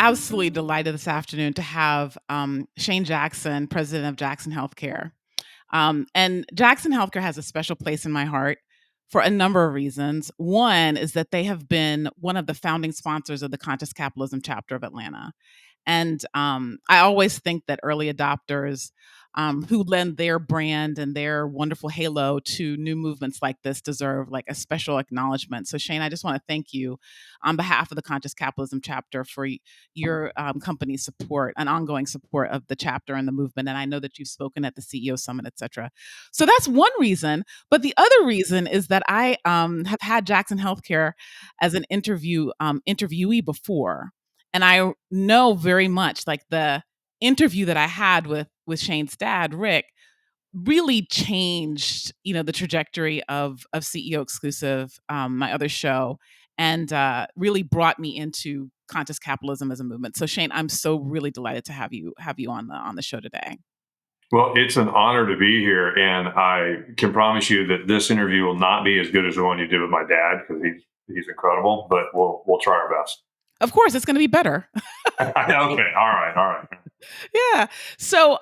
absolutely delighted this afternoon to have Shane Jackson, president of Jackson Healthcare. And Jackson Healthcare has a special place in my heart for a number of reasons. One is that they have been one of the founding sponsors of the Conscious Capitalism chapter of Atlanta. And I always think that early adopters who lend their brand and their wonderful halo to new movements like this deserve like a special acknowledgement. So Shane, I just want to thank you on behalf of the Conscious Capitalism chapter for your company's support and ongoing support of the chapter and the movement. And I know that you've spoken at the CEO Summit, et cetera. So that's one reason. But the other reason is that I have had Jackson Healthcare as an interviewee before. And I know very much like the interview that I had with Shane's dad, Rick, really changed, the trajectory of CEO Exclusive, my other show, and really brought me into conscious capitalism as a movement. So Shane, I'm so really delighted to have you on the show today. Well, it's an honor to be here, and I can promise you that this interview will not be as good as the one you did with my dad because he's incredible. But we'll try our best. Of course, it's going to be better. Okay, all right. Yeah. So,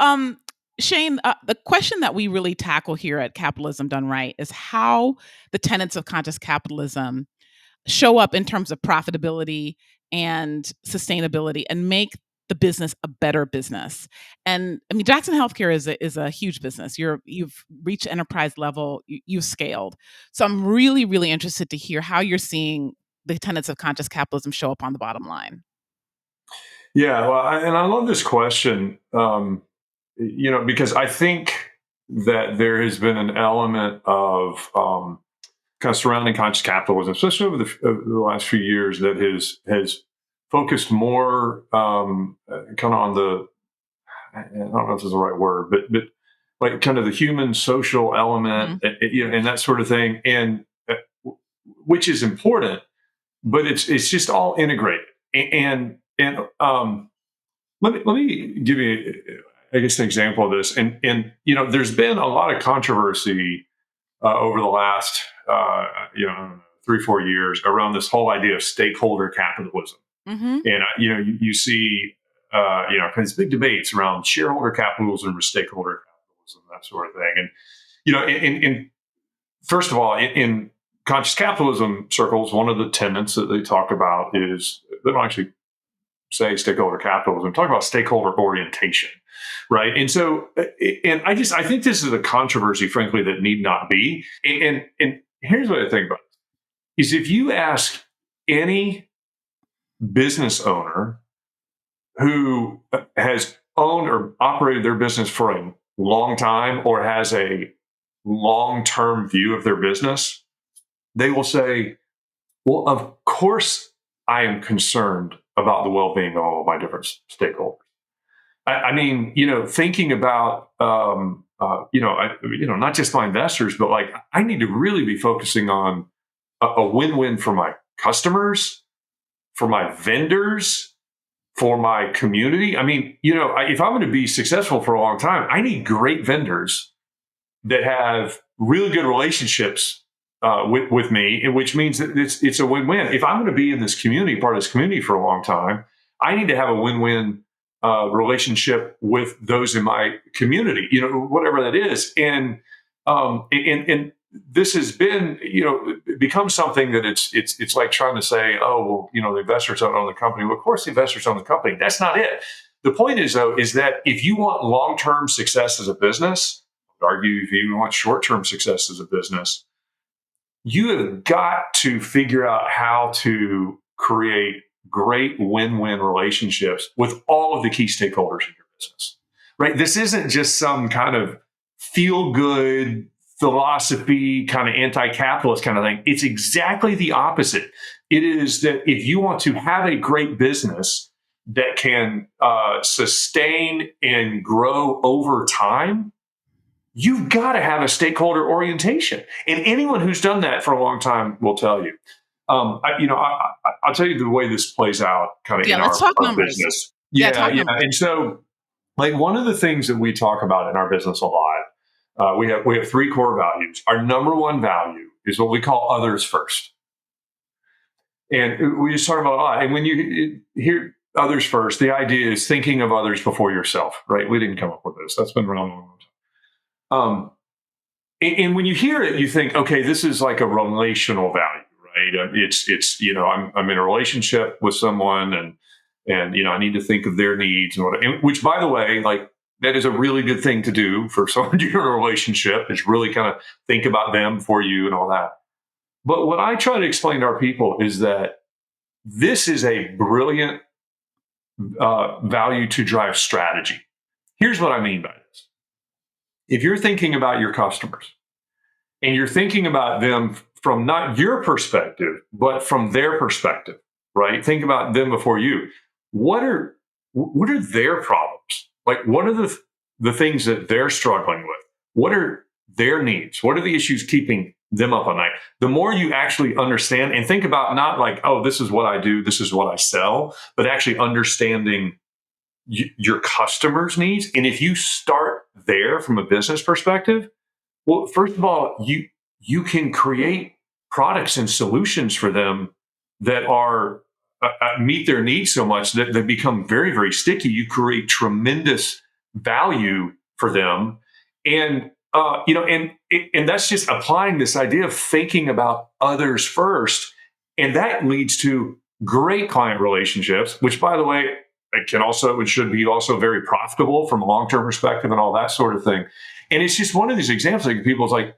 Shane, the question that we really tackle here at Capitalism Done Right is how the tenets of conscious capitalism show up in terms of profitability and sustainability and make the business a better business. And I mean, Jackson Healthcare is a huge business. You've reached enterprise level, you've scaled. So I'm really, really interested to hear how you're seeing the tenets of conscious capitalism show up on the bottom line. Yeah, well, and I love this question, because I think that there has been an element of kind of surrounding conscious capitalism, especially over the last few years, that has focused more kind of on the, I don't know if this is the right word, but like kind of the human social element, and that sort of thing, and which is important, but it's just all integrated. And let me give you, I guess, an example of this. And there's been a lot of controversy over the last 3-4 years around this whole idea of stakeholder capitalism. Mm-hmm. And you see these big debates around shareholder capitalism or stakeholder capitalism, that sort of thing. And first of all, in conscious capitalism circles, one of the tenets that they talk about is, they don't actually say stakeholder capitalism, talk about stakeholder orientation, right? And so, and I think this is a controversy, frankly, that need not be. And here's what I think about it, is if you ask any business owner who has owned or operated their business for a long time or has a long-term view of their business, they will say, well, of course I am concerned about the well-being of all of my different stakeholders. I mean, thinking about, not just my investors, but like I need to really be focusing on a win-win for my customers, for my vendors, for my community. I mean, if I'm going to be successful for a long time, I need great vendors that have really good relationships with me, which means that it's a win-win. If I'm going to be in this community, part of this community for a long time, I need to have a win-win relationship with those in my community, whatever that is. And this has been, become something that it's like trying to say, oh, well, the investors don't own the company. Well, of course, the investors own the company. That's not it. The point is, though, is that if you want long-term success as a business, I would argue if you want short-term success as a business, you have got to figure out how to create great win-win relationships with all of the key stakeholders in your business, right? This isn't just some kind of feel-good philosophy, kind of anti-capitalist kind of thing. It's exactly the opposite. It is that if you want to have a great business that can sustain and grow over time, you've got to have a stakeholder orientation. And anyone who's done that for a long time will tell you. I'll tell you the way this plays out kind of in let's our talk numbers. business. Talk numbers. And so, like, one of the things that we talk about in our business a lot, we have 3 core values. Our number one value is what we call others first. And we just talk about a lot. And when you hear others first. The idea is thinking of others before yourself, right? We didn't come up with this. That's been around a long time. And when you hear it, you think, okay, this is like a relational value, right? It's I'm in a relationship with someone, and I need to think of their needs and which, by the way, like that is a really good thing to do for someone you're in a relationship. Is really kind of think about them for you and all that. But what I try to explain to our people is that this is a brilliant value to drive strategy. Here's what I mean by this. If you're thinking about your customers and you're thinking about them from not your perspective, but from their perspective, right? Think about them before you. What are their problems? Like, what are the things that they're struggling with? What are their needs? What are the issues keeping them up at night? The more you actually understand and think about, not like, oh, this is what I do, this is what I sell, but actually understanding your customers' needs. And if you start there from a business perspective, well, first of all, you can create products and solutions for them that are meet their needs so much that they become very, very sticky. You create tremendous value for them, and and that's just applying this idea of thinking about others first, and that leads to great client relationships, which, by the way, it should be also very profitable from a long term perspective and all that sort of thing. And it's just one of these examples, like people's like,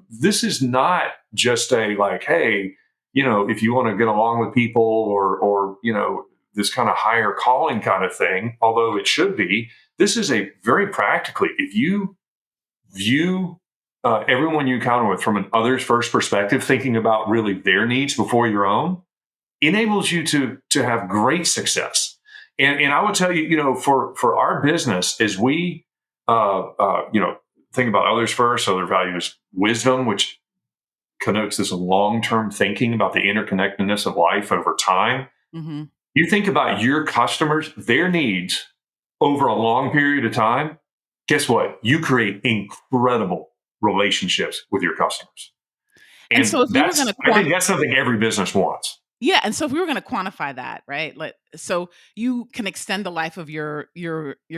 this is not just a like, hey, if you want to get along with people or this kind of higher calling kind of thing, although it should be, this is a very practically, if you view everyone you encounter with from an others first perspective, thinking about really their needs before your own, enables you to have great success. And I would tell you, for our business, as we think about others first, other values, wisdom, which connotes this long-term thinking about the interconnectedness of life over time. Mm-hmm. You think about your customers, their needs over a long period of time. Guess what? You create incredible relationships with your customers. And so And if we were going to I think that's something every business wants. yeah, and so if we were going to quantify that, right? So you can extend the life of your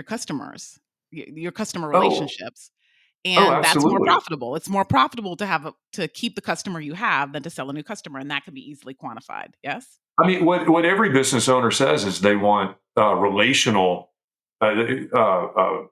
customers, your customer Oh, relationships, oh, and that's more absolutely. profitable. It's more profitable to to keep the customer you have than to sell a new customer, and that can be easily quantified. Yes. I mean, what every business owner says is they want uh, uh, uh,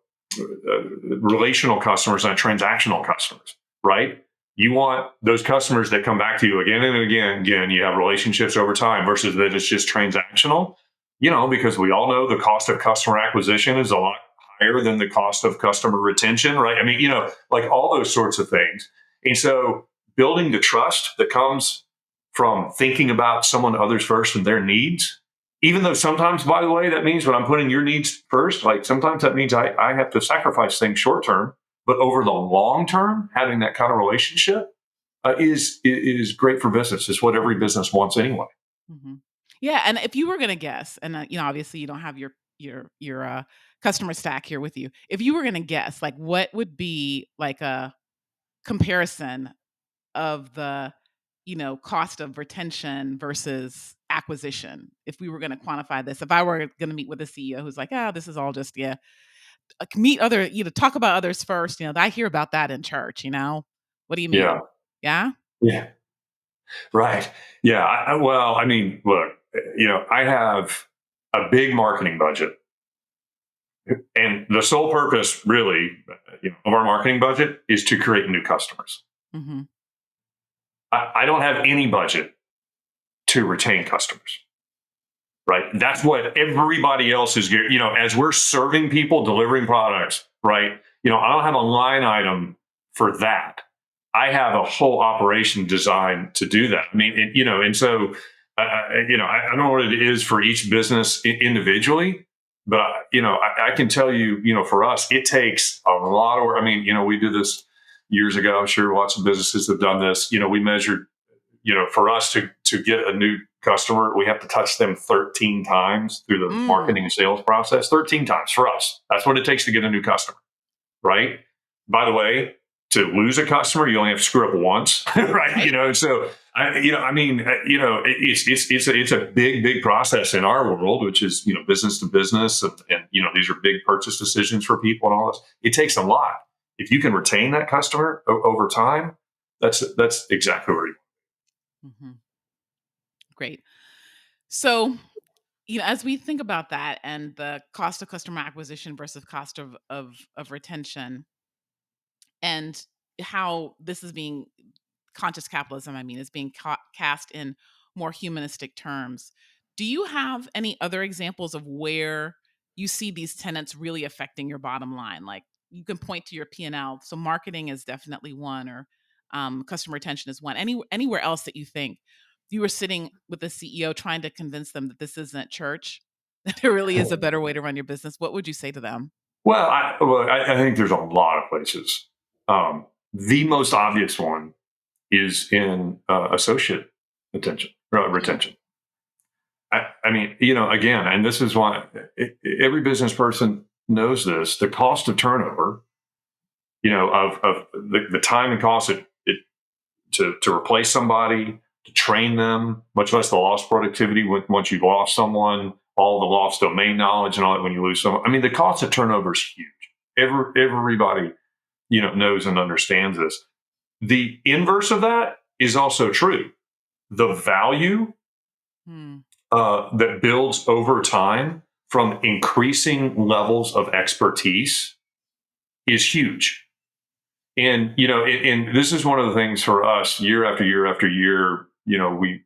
relational customers, not transactional customers, right? You want those customers that come back to you again and again. Again, you have relationships over time versus that it's just transactional. Because we all know the cost of customer acquisition is a lot higher than the cost of customer retention, right? I mean, like all those sorts of things. And so, building the trust that comes from thinking about someone others first and their needs, even though sometimes, by the way, that means when I'm putting your needs first, like sometimes that means I have to sacrifice things short term, but over the long term, having that kind of relationship is great for business. It's what every business wants anyway. Hmm. Yeah, and if you were going to guess, and obviously you don't have your customer stack here with you. If you were going to guess, like what would be like a comparison of the cost of retention versus acquisition, if we were going to quantify this, if I were going to meet with a CEO who's like, oh, this is all just, yeah, meet other, talk about others first, I hear about that in church, what do you mean? Yeah. Yeah. Yeah. Right. Yeah. Well, I mean, look, I have a big marketing budget, and the sole purpose, really, of our marketing budget is to create new customers. Hmm. I don't have any budget to retain customers. Right. That's what everybody else is getting. As we're serving people, delivering products, right? I don't have a line item for that. I have a whole operation designed to do that. I mean, and so, I don't know what it is for each business individually, but, I can tell you, for us, it takes a lot of work. I mean, we did this years ago. I'm sure lots of businesses have done this. We measured, for us to get a new customer, we have to touch them 13 times through the Mm. marketing and sales process. 13 times for us. That's what it takes to get a new customer, right? By the way, to lose a customer, you only have to screw up once, right? Right. So It's a big process in our world, which is, business to business, and these are big purchase decisions for people and all this. It takes a lot. If you can retain that customer over time, that's exactly where you. Hmm. Great. So, as we think about that and the cost of customer acquisition versus cost of retention, and how this is being conscious capitalism, I mean, is being cast in more humanistic terms. Do you have any other examples of where you see these tenets really affecting your bottom line? Like, you can point to your P&L. So marketing is definitely one, or customer retention is one. Anywhere else that you think you were sitting with the CEO trying to convince them that this isn't church, that there really is a better way to run your business, what would you say to them? I think there's a lot of places. The most obvious one is in associate Mm, retention. I mean, again, and this is why every business person knows this: the cost of turnover, of the time and cost to replace somebody, to train them, much less the lost productivity once you've lost someone, all the lost domain knowledge and all that when you lose someone. I mean, the cost of turnover is huge. Everybody, knows and understands this. The inverse of that is also true. The value mm, that builds over time from increasing levels of expertise is huge. And and this is one of the things for us, year after year after year. We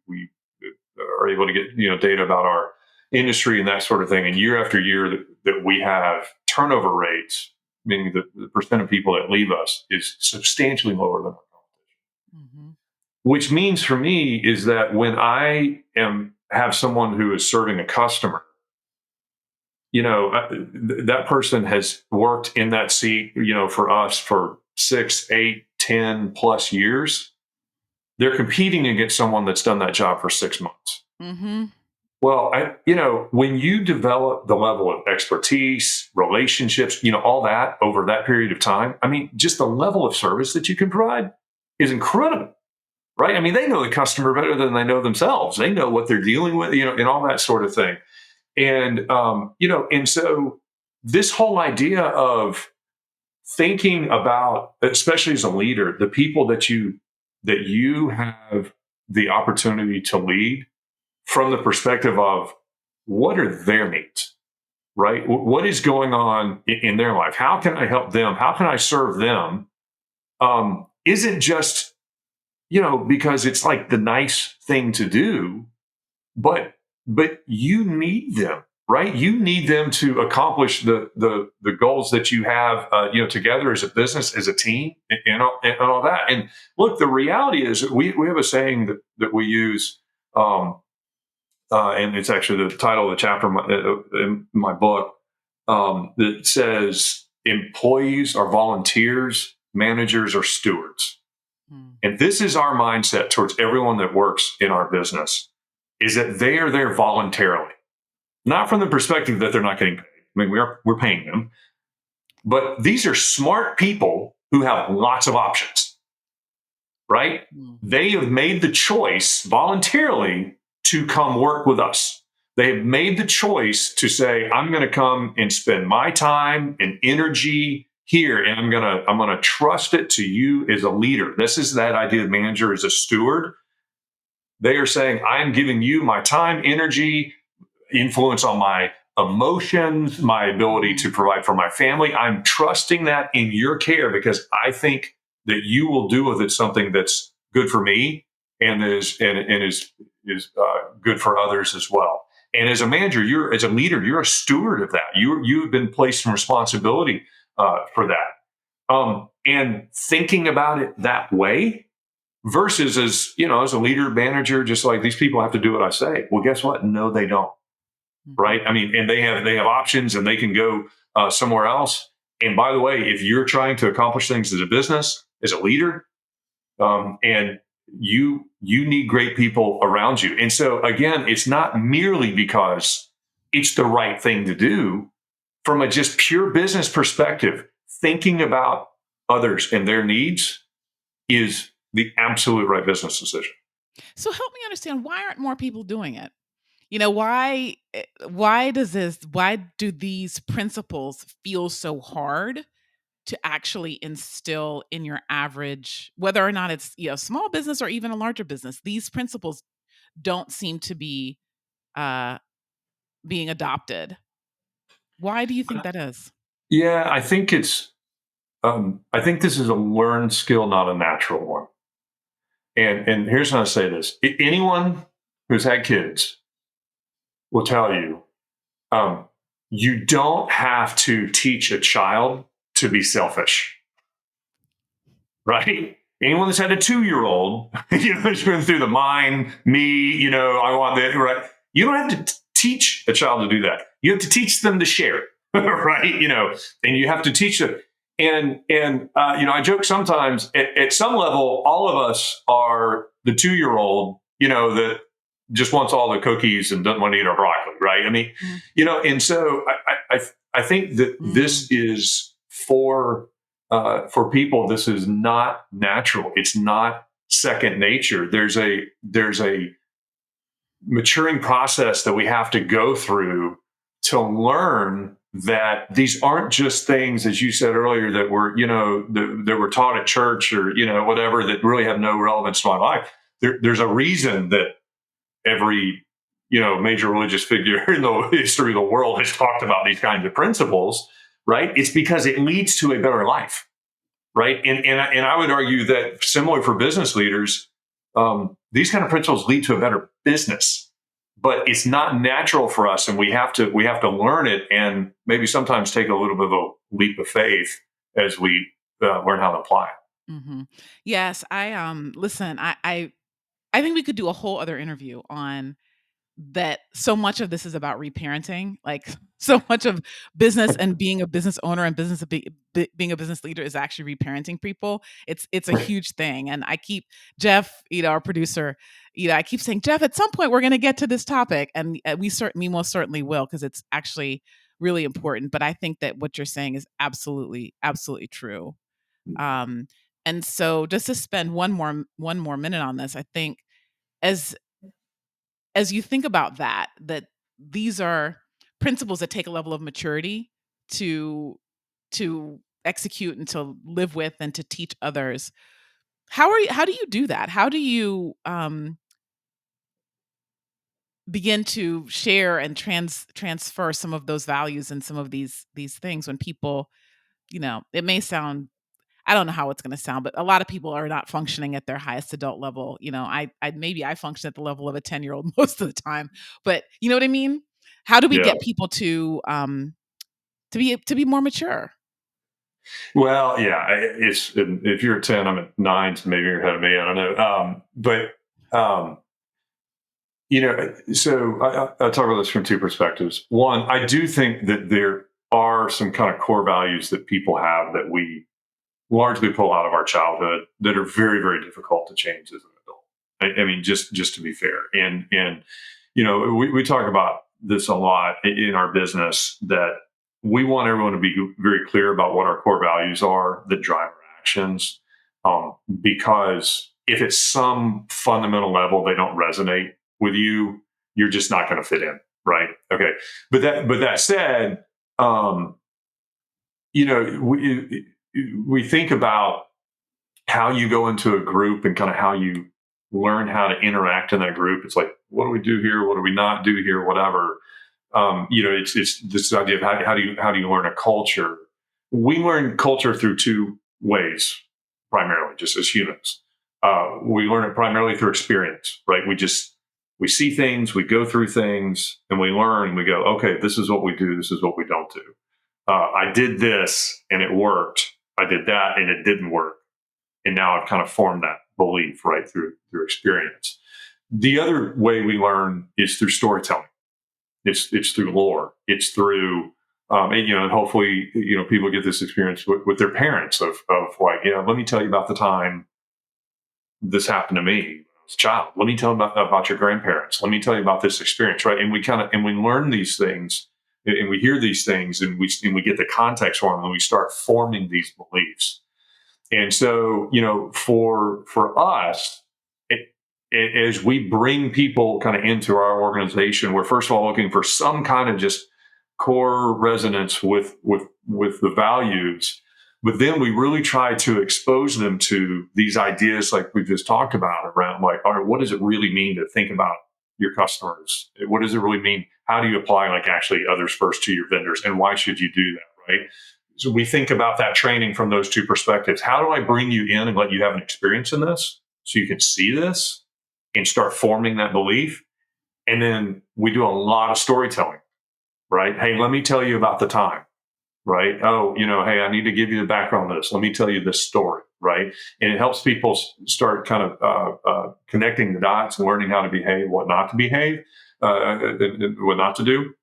are able to get data about our industry and that sort of thing. And year after year that we have turnover rates, meaning the percent of people that leave us, is substantially lower than our competition. mhm, Which means for me is that when I have someone who is serving a customer, that person has worked in that seat, for us for 6, 8, 10 plus years. They're competing against someone that's done that job for 6 months. mhm, Well, when you develop the level of expertise, relationships, all that over that period of time, I mean, just the level of service that you can provide is incredible, right? I mean, they know the customer better than they know themselves. They know what they're dealing with, and all that sort of thing. And so this whole idea of thinking about, especially as a leader, the people that you have the opportunity to lead from the perspective of what are their needs, right? What is going on in their life? How can I help them? How can I serve them? Isn't just, because it's like the nice thing to do, but you need them, right? You need them to accomplish the goals that you have, together as a business, as a team, and all that. And look, the reality is that we have a saying that we use, and it's actually the title of the chapter in my book, that says employees are volunteers, managers are stewards. mm, And this is our mindset towards everyone that works in our business, is that they are there voluntarily, not from the perspective that they're not getting paid. I mean, we're paying them, but these are smart people who have lots of options, right? mm, They have made the choice voluntarily to come work with us. They have made the choice to say, I'm going to come and spend my time and energy here, and I'm going to trust it to you as a leader. This is that idea of manager as a steward. They are saying, I'm giving you my time, energy, influence on my emotions, my ability to mm, provide for my family. I'm trusting that in your care because I think that you will do with it something that's good for me and is good for others as well. And as a manager, as a leader, you're a steward of that. You've been placed in responsibility for that. And thinking about it that way versus as a leader, manager, just like these people have to do what I say. Well, guess what? No, they don't, mhm, right? I mean, and they have options and they can go somewhere else. And by the way, if you're trying to accomplish things as a business, as a leader, and you need great people around you. And so again, it's not merely because it's the right thing to do from a just pure business perspective. Thinking about others and their needs is the absolute right business decision. So help me understand, why aren't more people doing it? Why do these principles feel so hard to actually instill in your average, whether or not it's, small business or even a larger business? These principles don't seem to be uh being adopted. Why do you think that is? Yeah, I think this is a learned skill, not a natural one. And here's how I say this: anyone who's had kids will tell you, um, you don't have to teach a child to be selfish, right? Anyone that's had a 2-year-old, that's been through the mine, me, I want that, right? You don't have to teach a child to do that. You have to teach them to share, right? And you have to teach them. And I joke sometimes. At some level, all of us are the 2-year-old, that just wants all the cookies and doesn't want to eat our broccoli, right? I mean, Mhm. and so I think that this Mm. is for people, this is not natural. It's not second nature. There's a maturing process that we have to go through to learn that these aren't just things, as you said earlier, that were that were taught at church, or whatever, that really have no relevance to my life. There's a reason that every major religious figure in the history of the world has talked about these kinds of principles, right? It's because it leads to a better life, right? And I would argue that similar for business leaders, these kind of principles lead to a better business, but it's not natural for us, and we have to learn it, and maybe sometimes take a little bit of a leap of faith as we learn how to apply it. Mhm. Yes, listen, I think we could do a whole other interview on that. So much of this is about reparenting. Like, so much of business and being a business owner and being a business leader is actually reparenting people. It's a huge thing, and I keep Jeff, our producer, I keep saying, Jeff, at some point we're going to get to this topic, and we most certainly will, because it's actually really important. But I think that what you're saying is absolutely, absolutely true. Um, and so, just to spend one more minute on this, I think, as as you think about that these are principles that take a level of maturity to execute and to live with and to teach others. How do you do that? How do you begin to share and transfer some of those values and some of these things when people, it may sound, I don't know how it's gonna sound, but a lot of people are not functioning at their highest adult level. I function at the level of a 10-year-old most of the time, but you know what I mean? How do we Yeah. get people to be more mature? Well, yeah. It's if you're at 10, I'm at 9, so maybe you're ahead of me. I don't know. But so I talk about this from two perspectives. One, I do think that there are some kind of core values that people have that we largely pull out of our childhood that are very, very difficult to change as an adult. I mean, just to be fair, and we talk about this a lot in our business, that we want everyone to be very clear about what our core values are that drive our actions, because if at some fundamental level they don't resonate with you, you're just not going to fit in, right? Okay, but that said, um, we think about how you go into a group and kind of how you learn how to interact in that group. It's like, what do we do here? What do we not do here? Whatever. It's this idea of how do you learn a culture? We learn culture through two ways, primarily, just as humans. We learn it primarily through experience, right? We see things, we go through things, and we learn. We go, okay, this is what we do. This is what we don't do. I did this and it worked. I did that and it didn't work, and now I've kind of formed that belief, right, through experience. The other way we learn is through storytelling. It's through lore. It's through and hopefully people get this experience with their parents of like, let me tell you about the time this happened to me when I was a child. Let me tell you about your grandparents. Let me tell you about this experience, right? And we learn these things, and we hear these things, and we get the context for them, and we start forming these beliefs. And so, for us, as we bring people kind of into our organization, we're first of all looking for some kind of just core resonance with the values, but then we really try to expose them to these ideas like we just talked about around like, all right, what does it really mean to think about your customers? What does it really mean? How do you apply like actually others first to your vendors, and why should you do that, right? So we think about that training from those two perspectives. How do I bring you in and let you have an experience in this so you can see this and start forming that belief? And then we do a lot of storytelling, right? Hey, let me tell you about the time, right? Oh, hey, I need to give you the background on this. Let me tell you this story, right? And it helps people start kind of connecting the dots and learning how to behave, what not to behave, what not to do.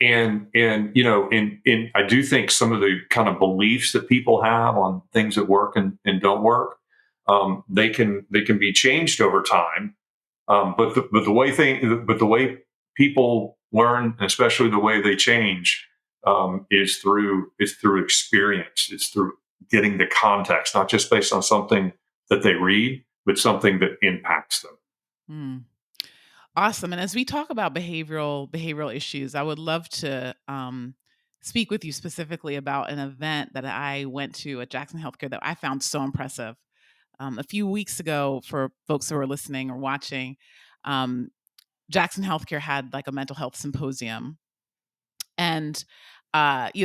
And I do think some of the kind of beliefs that people have on things that work and don't work, they can be changed over time. But the way people learn, and especially the way they change, is through experience. It's through getting the context, not just based on something that they read, but something that impacts them. Mm. Awesome. And as we talk about behavioral issues, I would love to speak with you specifically about an event that I went to at Jackson Healthcare that I found so impressive. A few weeks ago, for folks who are listening or watching, um, Jackson Healthcare had like a mental health symposium, and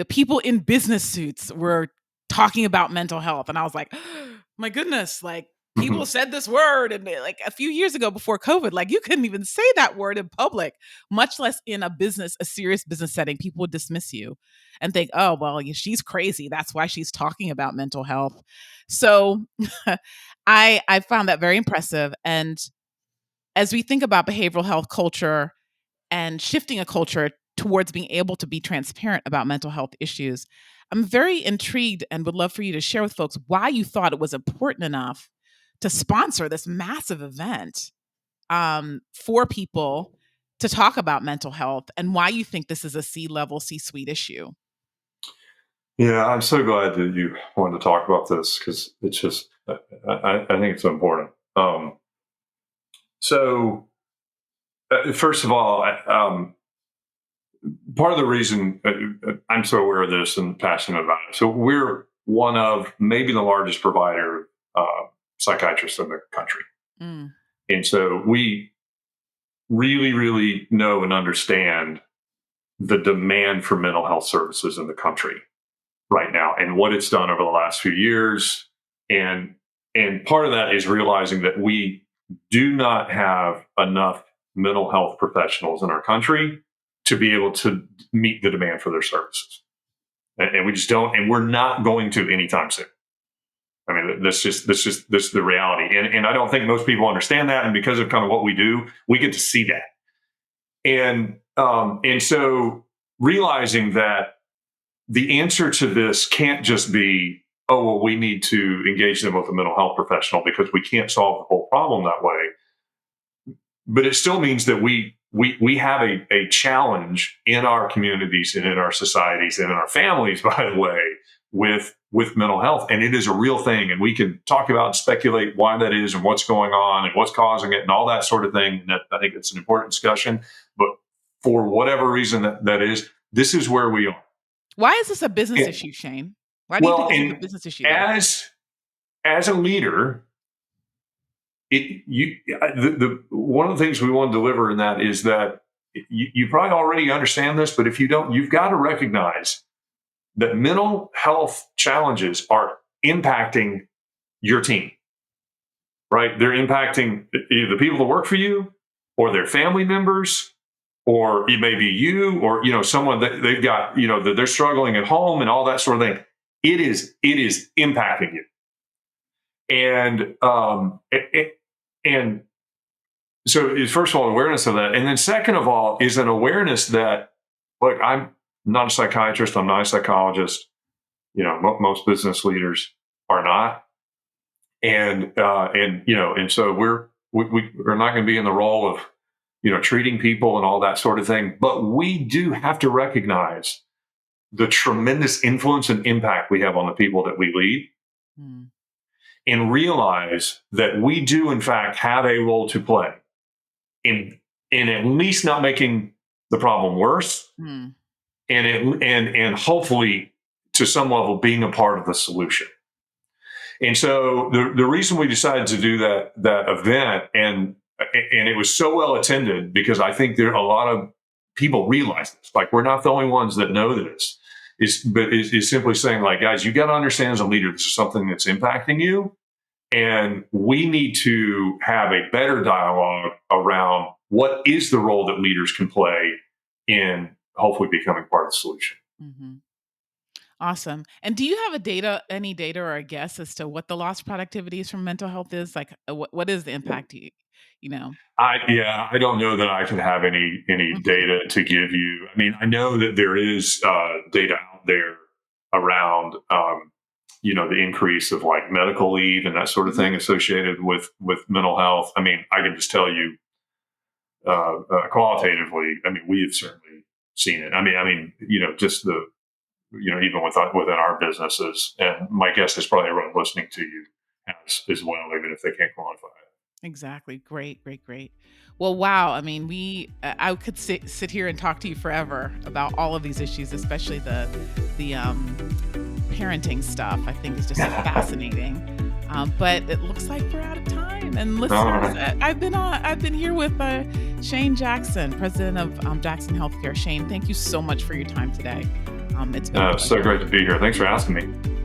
people in business suits were talking about mental health, and I was like, my goodness, like people Mhm. said this word, and like a few years ago before COVID, like you couldn't even say that word in public, much less in a serious business setting. People would dismiss you and think, oh well, she's crazy, that's why she's talking about mental health. So I found that very impressive. And as we think about behavioral health culture and shifting a culture towards being able to be transparent about mental health issues, I'm very intrigued and would love for you to share with folks why you thought it was important enough to sponsor this massive event, for people to talk about mental health, and why you think this is a C-level, C-suite issue. Yeah, I'm so glad that you wanted to talk about this because it's just, I think it's so important. So, first of all, part of the reason I'm so aware of this and passionate about it. So, we're one of maybe the largest provider of psychiatrists in the country. Mm, And so, we really, really know and understand the demand for mental health services in the country right now and what it's done over the last few years. And part of that is realizing that we do not have enough mental health professionals in our country to be able to meet the demand for their services. And we just don't, and we're not going to anytime soon. I mean, this is the reality. And I don't think most people understand that. And because of kind of what we do, we get to see that. And so realizing that the answer to this can't just be, oh, well, we need to engage them with a mental health professional because we can't solve the whole problem that way. But it still means that we have a challenge in our communities and in our societies and in our families, by the way, with mental health. And it is a real thing. And we can talk about and speculate why that is and what's going on and what's causing it and all that sort of thing. And that, I think it's an important discussion. But for whatever reason that is, this is where we are. why is this a business And, issue, Shane? Why do you think well, this is a and business issue, though? as a leader, the one of the things we want to deliver in that is that you probably already understand this, but if you don't, you've got to recognize that mental health challenges are impacting your team, right? They're impacting either the people that work for you or their family members, or it may be you, or someone that they've got, that they're struggling at home and all that sort of thing. It is impacting you. And so is first of all awareness of that, and then second of all is an awareness that, look, I'm not a psychiatrist, I'm not a psychologist. Most business leaders are not, and so we're not going to be in the role of treating people and all that sort of thing. But we do have to recognize the tremendous influence and impact we have on the people that we lead. Mm, and realize that we do, in fact, have a role to play in at least not making the problem worse, Mm. and hopefully to some level being a part of the solution. And so the reason we decided to do that event, and it was so well attended, because I think there a lot of people realize this. Like, we're not the only ones that know this. Is simply saying, like, guys, you got to understand, as a leader, this is something that's impacting you, and we need to have a better dialogue around what is the role that leaders can play in hopefully becoming part of the solution. Mhm. Awesome. And do you have any data or a guess as to what the lost productivities from mental health is? Like, what is the impact? You know? I don't know that I can have any Mhm. data to give you. I mean, I know that there is data out there around the increase of like medical leave and that sort of Mhm. thing associated with mental health. I mean, I can just tell you qualitatively. I mean, we have certainly seen it. Just even within our businesses, and my guess is probably everyone listening to you has as well, even if they can't quantify it. Exactly. Great, great, great. Well, wow. I mean, I could sit here and talk to you forever about all of these issues, especially the parenting stuff. I think is just fascinating. But it looks like we're out of time. And All listeners, right. I've been here with Shane Jackson, president of Jackson Healthcare. Shane, thank you so much for your time today. It's been a So pleasure. great to be here. Thanks for asking me.